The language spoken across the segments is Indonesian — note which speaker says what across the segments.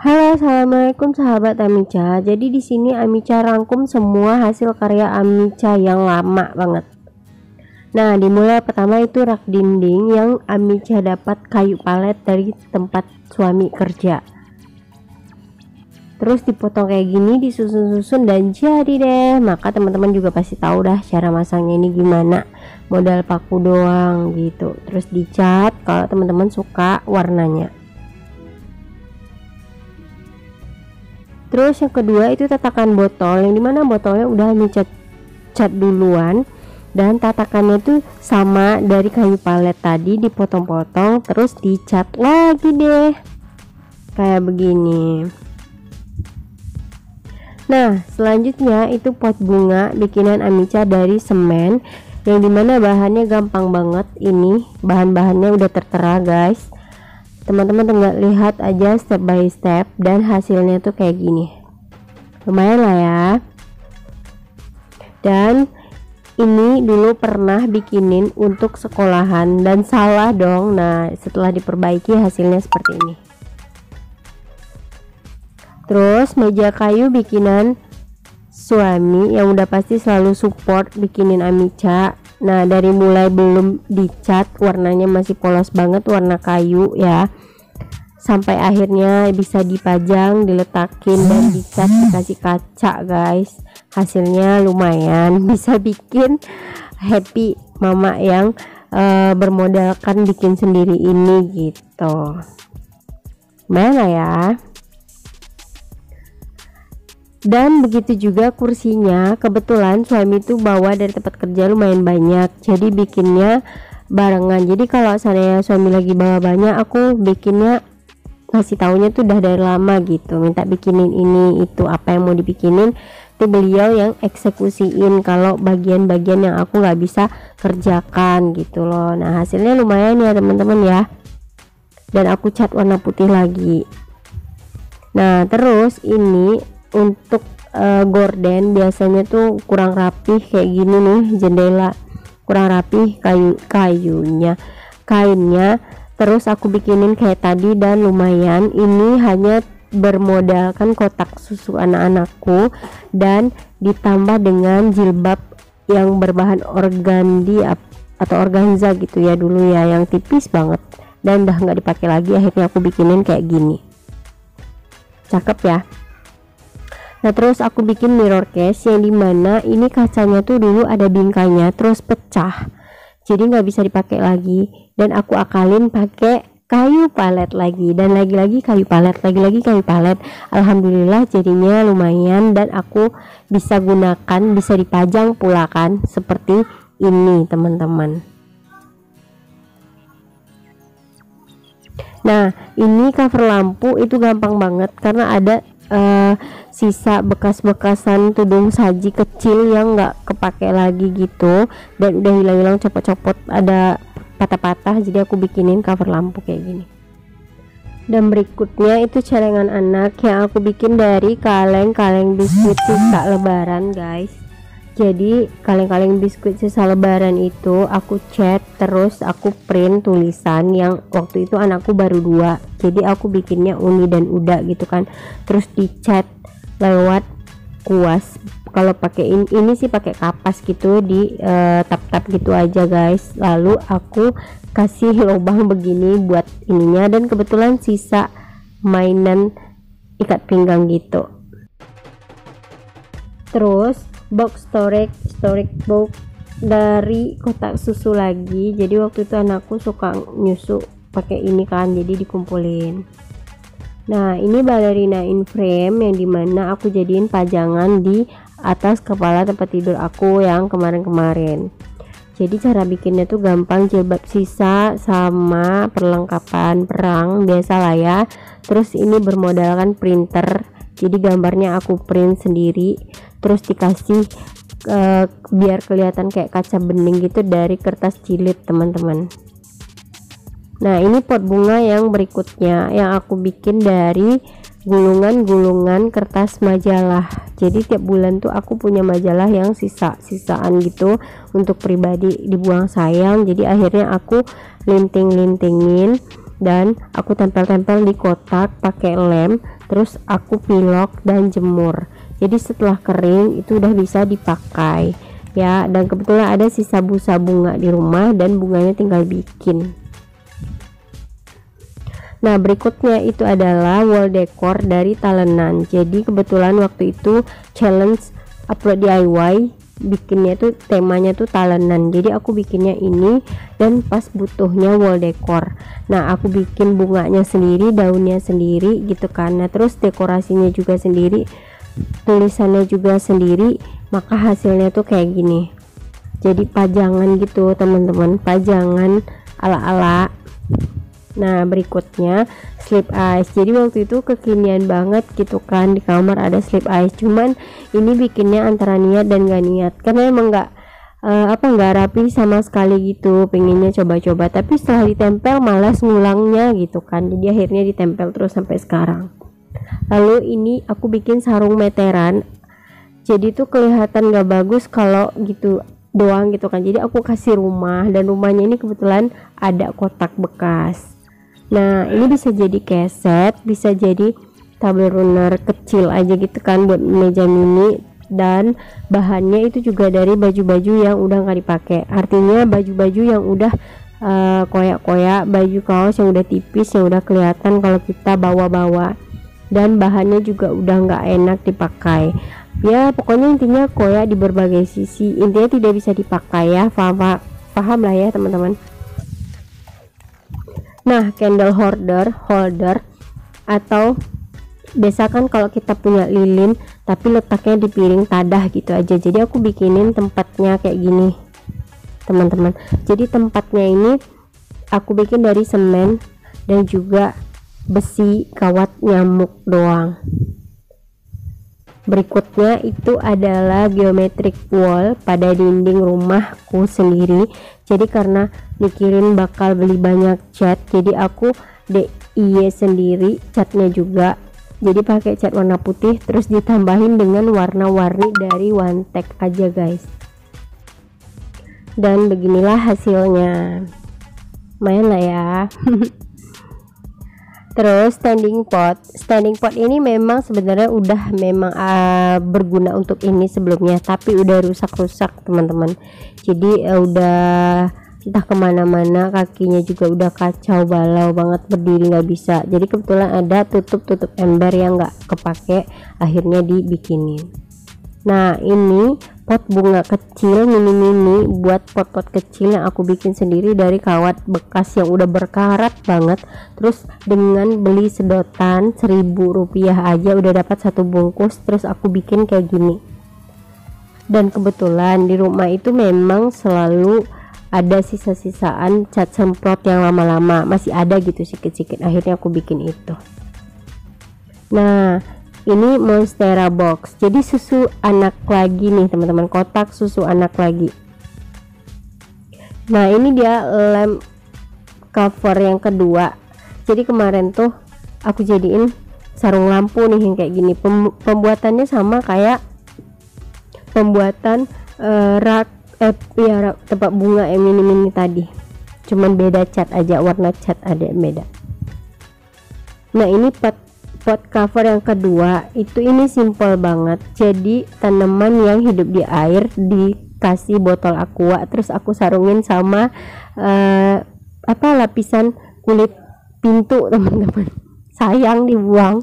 Speaker 1: Halo, assalamualaikum sahabat Amica. Jadi di sini Amica rangkum semua hasil karya Amica yang lama banget. Nah, dimulai pertama itu rak dinding yang Amica dapat kayu palet dari tempat suami kerja. Terus dipotong kayak gini, disusun-susun dan jadi deh. Maka teman-teman juga pasti tahu dah cara masangnya ini gimana. Modal paku doang gitu. Terus dicat kalau teman-teman suka warnanya. Terus yang kedua itu tatakan botol, yang dimana botolnya udah cat duluan dan tatakannya itu sama dari kayu palet tadi, dipotong-potong terus dicat lagi deh kayak begini. Nah selanjutnya itu pot bunga bikinan Amica dari semen, yang dimana bahannya gampang banget. Ini bahan-bahannya udah tertera guys, teman-teman tinggal lihat aja step by step dan hasilnya tuh kayak gini, lumayan lah ya. Dan ini dulu pernah bikinin untuk sekolahan dan salah dong. Nah setelah diperbaiki hasilnya seperti ini. Terus meja kayu bikinan suami yang udah pasti selalu support bikinin Amica. Nah dari mulai belum dicat warnanya masih polos banget warna kayu ya, sampai akhirnya bisa dipajang, diletakin dan dicat, dikasih kaca guys. Hasilnya lumayan, bisa bikin happy mama yang bermodalkan bikin sendiri ini gitu. Mana ya. Dan begitu juga kursinya, kebetulan suami itu bawa dari tempat kerja lumayan banyak, jadi bikinnya barengan. Jadi kalau saya suami lagi bawa banyak, aku bikinnya ngasih taunya tuh udah dari lama gitu, minta bikinin ini itu apa yang mau dibikinin, itu beliau yang eksekusiin kalau bagian-bagian yang aku nggak bisa kerjakan gitu loh. Nah hasilnya lumayan ya teman-teman ya, dan aku cat warna putih lagi. Nah terus ini untuk gorden biasanya tuh kurang rapih kayak gini nih, jendela kurang rapih kainnya. Terus aku bikinin kayak tadi dan lumayan. Ini hanya bermodalkan kotak susu anak-anakku dan ditambah dengan jilbab yang berbahan organdi atau organza gitu ya dulu ya, yang tipis banget dan udah nggak dipakai lagi. Akhirnya aku bikinin kayak gini, cakep ya. Nah terus aku bikin mirror case yang dimana ini kacanya tuh dulu ada bingkainya terus pecah, jadi nggak bisa dipakai lagi, dan aku akalin pakai kayu palet lagi dan lagi-lagi kayu palet, lagi-lagi kayu palet. Alhamdulillah jadinya lumayan dan aku bisa gunakan, bisa dipajang pula kan seperti ini teman-teman. Nah ini cover lampu itu gampang banget karena ada sisa bekas-bekasan tudung saji kecil yang nggak kepake lagi gitu dan udah hilang-hilang, copot-copot, ada patah-patah, jadi aku bikinin cover lampu kayak gini. Dan berikutnya itu celengan anak yang aku bikin dari kaleng-kaleng biskuit sisa lebaran guys. Jadi kaleng-kaleng biskuit sisa lebaran itu aku cat, terus aku print tulisan yang waktu itu anakku baru 2, jadi aku bikinnya Uni dan Uda gitu kan, terus dicat lewat kuas. Kalau pakai ini sih pakai kapas gitu, di tap-tap gitu aja guys. Lalu aku kasih lubang begini buat ininya, dan kebetulan sisa mainan ikat pinggang gitu. Terus box storage box dari kotak susu lagi. Jadi waktu itu anakku suka nyusu pakai ini kan, jadi dikumpulin. Nah ini ballerina in frame yang dimana aku jadiin pajangan di atas kepala tempat tidur aku yang kemarin-kemarin. Jadi cara bikinnya tuh gampang, jilbab sisa sama perlengkapan perang biasa lah ya. Terus ini bermodalkan printer, jadi gambarnya aku print sendiri, terus dikasih biar kelihatan kayak kaca bening gitu dari kertas jilid teman-teman. Nah ini pot bunga yang berikutnya yang aku bikin dari gulungan-gulungan kertas majalah. Jadi tiap bulan tuh aku punya majalah yang sisaan gitu untuk pribadi, dibuang sayang, jadi akhirnya aku linting-lintingin dan aku tempel-tempel di kotak pakai lem, terus aku pilok dan jemur. Jadi setelah kering itu udah bisa dipakai ya. Dan kebetulan ada sisa busa bunga di rumah dan bunganya tinggal bikin. Nah, berikutnya itu adalah wall decor dari talenan. Jadi kebetulan waktu itu challenge upload DIY, bikinnya tuh temanya tuh talenan. Jadi aku bikinnya ini dan pas butuhnya wall decor. Nah, aku bikin bunganya sendiri, daunnya sendiri gitu kan. Nah, terus dekorasinya juga sendiri, tulisannya juga sendiri, maka hasilnya tuh kayak gini. Jadi pajangan gitu teman-teman, pajangan ala-ala. Nah, berikutnya slip ice. Jadi waktu itu kekinian banget gitu kan, di kamar ada slip ice. Cuman ini bikinnya antara niat dan gak niat, karena emang nggak rapi sama sekali gitu. Pengennya coba-coba, tapi setelah ditempel malas ngulangnya gitu kan. Jadi akhirnya ditempel terus sampai sekarang. Lalu ini aku bikin sarung meteran. Jadi tuh kelihatan gak bagus kalau gitu doang gitu kan. Jadi aku kasih rumah, dan rumahnya ini kebetulan ada kotak bekas. Nah, ini bisa jadi keset, bisa jadi tabel runner kecil aja gitu kan buat meja mini. Dan bahannya itu juga dari baju-baju yang udah nggak dipakai. Artinya baju-baju yang udah koyak-koyak, baju kaos yang udah tipis, yang udah kelihatan kalau kita bawa-bawa. Dan bahannya juga udah nggak enak dipakai. Ya pokoknya intinya koyak di berbagai sisi. Intinya tidak bisa dipakai ya, paham lah ya teman-teman. Nah, candle holder atau biasa kan kalau kita punya lilin tapi letaknya di piring tadah gitu aja. Jadi aku bikinin tempatnya kayak gini teman-teman. Jadi tempatnya ini aku bikin dari semen dan juga besi kawat nyamuk doang. Berikutnya itu adalah geometric wall pada dinding rumahku sendiri. Jadi karena mikirin bakal beli banyak cat, jadi aku DIY sendiri catnya juga. Jadi pakai cat warna putih terus ditambahin dengan warna-warni dari One Tech aja guys. Dan beginilah hasilnya, lumayan lah ya. Terus standing pot ini memang sebenarnya udah memang berguna untuk ini sebelumnya, tapi udah rusak teman-teman. Jadi udah entah kemana-mana, kakinya juga udah kacau balau banget, berdiri nggak bisa. Jadi kebetulan ada tutup ember yang nggak kepake, akhirnya dibikinin. Nah, ini pot bunga kecil mini buat pot-pot kecil yang aku bikin sendiri dari kawat bekas yang udah berkarat banget. Terus dengan beli sedotan Rp1.000 aja udah dapat satu bungkus. Terus aku bikin kayak gini. Dan kebetulan di rumah itu memang selalu ada sisa-sisaan cat semprot yang lama-lama, masih ada gitu sikit-sikit. Akhirnya aku bikin itu. Nah, ini Monstera box, jadi susu anak lagi nih teman-teman, kotak susu anak lagi. Nah, ini dia lem cover yang kedua. Jadi kemarin tuh aku jadiin sarung lampu nih yang kayak gini. Pembuatannya sama kayak pembuatan rak tempat bunga yang mini tadi, cuman beda cat aja, warna cat ada beda. Nah, ini pot cover yang kedua itu ini simple banget. Jadi tanaman yang hidup di air dikasih botol aqua, terus aku sarungin sama lapisan kulit pintu teman-teman. Sayang dibuang.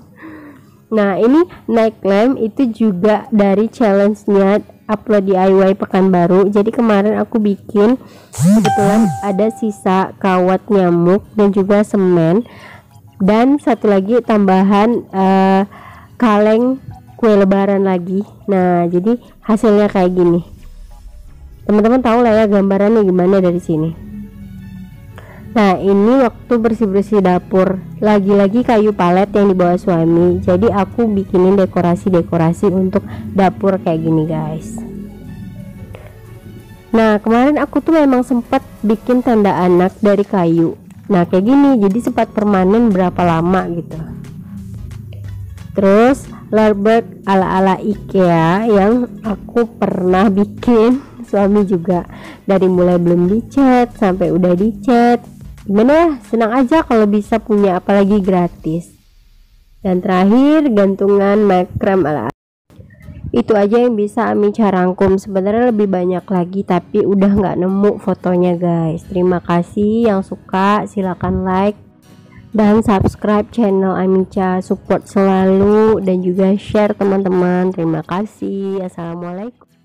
Speaker 1: Nah, ini night lamp itu juga dari challenge-nya upload DIY Pekanbaru. Jadi kemarin aku bikin, kebetulan ada sisa kawat nyamuk dan juga semen. Dan satu lagi tambahan kaleng kue lebaran lagi. Nah, jadi hasilnya kayak gini. Teman-teman tahu lah ya gambarannya gimana dari sini. Nah, ini waktu bersih-bersih dapur. Lagi-lagi kayu palet yang dibawa suami. Jadi aku bikinin dekorasi-dekorasi untuk dapur kayak gini guys. Nah, kemarin aku tuh memang sempat bikin tanda anak dari kayu. Nah, kayak gini, jadi sempat permanen berapa lama gitu. Terus Larbird ala-ala IKEA yang aku pernah bikin, suami juga, dari mulai belum dicat sampai udah dicat. Gimana ya, senang aja kalau bisa punya, apalagi gratis. Dan terakhir gantungan makrem ala. Itu aja yang bisa Amica rangkum. Sebenarnya lebih banyak lagi tapi udah nggak nemu fotonya guys. Terima kasih yang suka, silakan like dan subscribe channel Amica, support selalu dan juga share teman-teman. Terima kasih. Assalamualaikum.